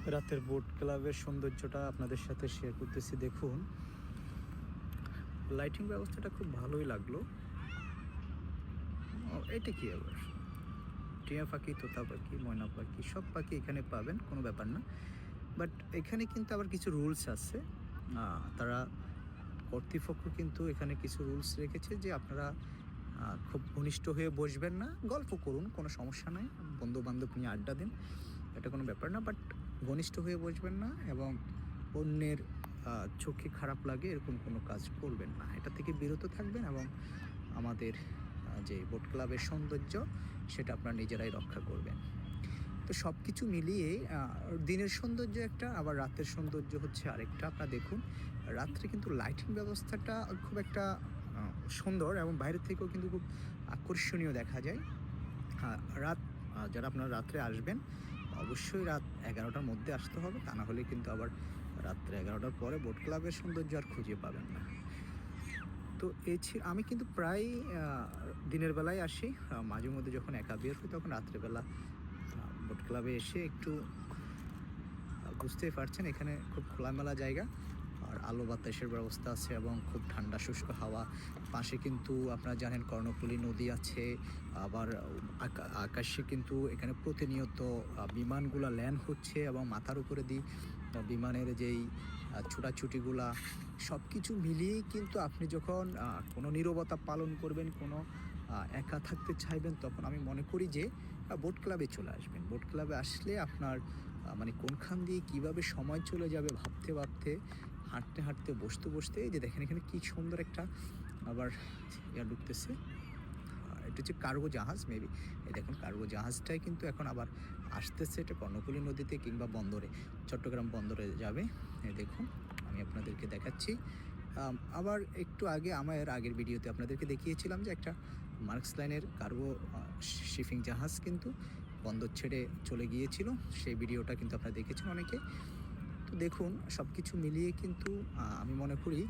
রাতের বোট ক্লাবের সৌন্দর্যটা আপনাদের সাথে শেয়ার করতেছি। দেখুন, লাইটিং ব্যবস্থাটা খুব ভালোই লাগলো। এটা কি আবার টিয়া পাখি, তোতা পাখি, ময়না পাখি, সব পাখি এখানে পাবেন, কোনো ব্যাপার না। বাট এখানে কিন্তু আবার কিছু রুলস আছে। তারা কর্তৃপক্ষ কিন্তু এখানে কিছু রুলস রেখেছে যে আপনারা খুব ঘনিষ্ঠ হয়ে বসবেন না। গল্প করুন, কোনো সমস্যা নাই, বন্ধু বান্ধব নিয়ে আড্ডা দিন, এটা কোনো ব্যাপার না। বাট ঘনিষ্ঠ হয়ে বসবেন না এবং অন্যের চোখে খারাপ লাগে এরকম কোনো কাজ করবেন না। এটা থেকে বিরত থাকবেন এবং আমাদের যে বোট ক্লাবের সৌন্দর্য সেটা আপনারা নিজেরাই রক্ষা করবেন। তো সব কিছু মিলিয়ে দিনের সৌন্দর্য একটা, আবার রাতের সৌন্দর্য হচ্ছে আরেকটা। আপনারা দেখুন, রাত্রে কিন্তু লাইটিং ব্যবস্থাটা খুব একটা সুন্দর এবং বাইরের থেকেও কিন্তু খুব আকর্ষণীয় দেখা যায়। যারা আপনারা রাত্রে আসবেন অবশ্যই রাত 11টার মধ্যে আসতে হবে, তা না হলে কিন্তু আবার রাত্রে 11টার পরে বোট ক্লাবের সৌন্দর্য আর খুঁজে পাবেন না। তো আমি কিন্তু প্রায় দিনের বেলায় আসি, মাঝে মধ্যে যখন একা বের হই তখন রাত্রেবেলা বোট ক্লাবে এসে একটু বুঝতেই পারছেন এখানে খুব খোলামেলা জায়গা আর আলো বাতাসের ব্যবস্থা আছে এবং খুব ঠান্ডা শুষ্ক হাওয়া। পাশে কিন্তু আপনারা জানেন কর্ণফুলী নদী আছে। আবার আকাশে কিন্তু এখানে প্রতিনিয়ত বিমানগুলো ল্যান্ড হচ্ছে এবং মাথার উপরে দিয়ে বিমানের যেই ছুটাছুটিগুলা, সব কিছু মিলিয়েই কিন্তু আপনি যখন কোনো নীরবতা পালন করবেন, কোনো একা থাকতে চাইবেন, তখন আমি মনে করি যে বোট ক্লাবে চলে আসবেন। বোট ক্লাবে আসলে আপনার মানে কোনখান দিয়ে কীভাবে সময় চলে যাবে ভাবতে ভাবতে, হাঁটতে হাঁটতে, বসতে বসতে, এই যে দেখেন এখানে কী সুন্দর একটা আবার ঢুকতেছে। এটা হচ্ছে কার্গো জাহাজ মেবি। এই দেখুন কার্গো জাহাজটাই কিন্তু এখন আবার আসতেছে, এটা কর্ণফুলী নদীতে কিংবা বন্দরে, চট্টগ্রাম বন্দরে যাবে। এই দেখুন আমি আপনাদেরকে দেখাচ্ছি। আবার একটু আগে আগের ভিডিওতে আপনাদেরকে দেখিয়েছিলাম যে একটা মার্কস লাইনের কার্গো শিপিং জাহাজ কিন্তু বন্দর ছেড়ে চলে গিয়েছিল, সেই ভিডিওটা কিন্তু আপনারা দেখেছেন অনেকে। তো দেখুন সব কিছু মিলিয়ে কিন্তু আমি মনে করি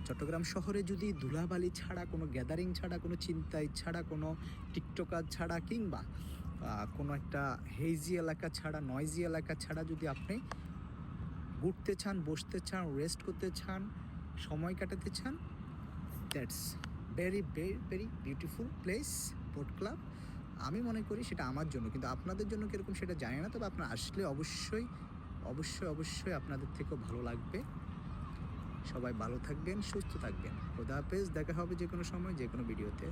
চট্টগ্রাম শহরে যদি ধুলাবালি ছাড়া, কোনো গ্যাদারিং ছাড়া, কোনো চিন্তাই ছাড়া, কোনো টিকটকার ছাড়া, কিংবা কোনো একটা হেজি এলাকা ছাড়া, নয়েজি এলাকা ছাড়া যদি আপনি ঘুরতে চান, বসতে চান, রেস্ট করতে চান, সময় কাটাতে চান, that's very very very beautiful place boat club. আমি মনে করি সেটা আমার জন্য, কিন্তু আপনাদের জন্য কীরকম সেটা জানি না। তবে আপনারা আসলে অবশ্যই অবশ্যই অবশ্যই আপনাদের থেকেও ভালো লাগবে। সবাই ভালো থাকবেন, সুস্থ থাকবেন। খোদা হাফেজ, দেখা হবে যে কোনো সময়, যে কোনো ভিডিওতে।